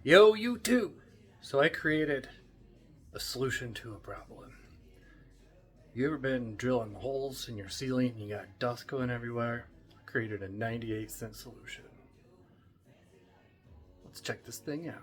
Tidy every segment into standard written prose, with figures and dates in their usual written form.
Yo, YouTube! So I created a solution to a problem. You ever been drilling holes in your ceiling and you got dust going everywhere? I created a 98-cent solution. Let's check this thing out.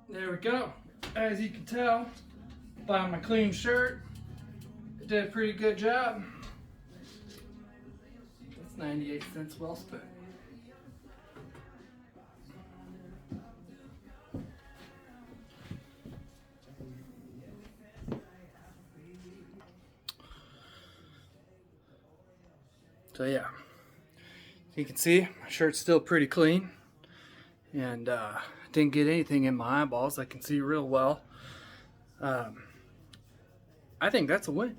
There we go. As you can tell by my clean shirt, it did a pretty good job. That's 98 cents well spent. So yeah, you can see my shirt's still pretty clean, and didn't get anything in my eyeballs. I can see real well. I think that's a win.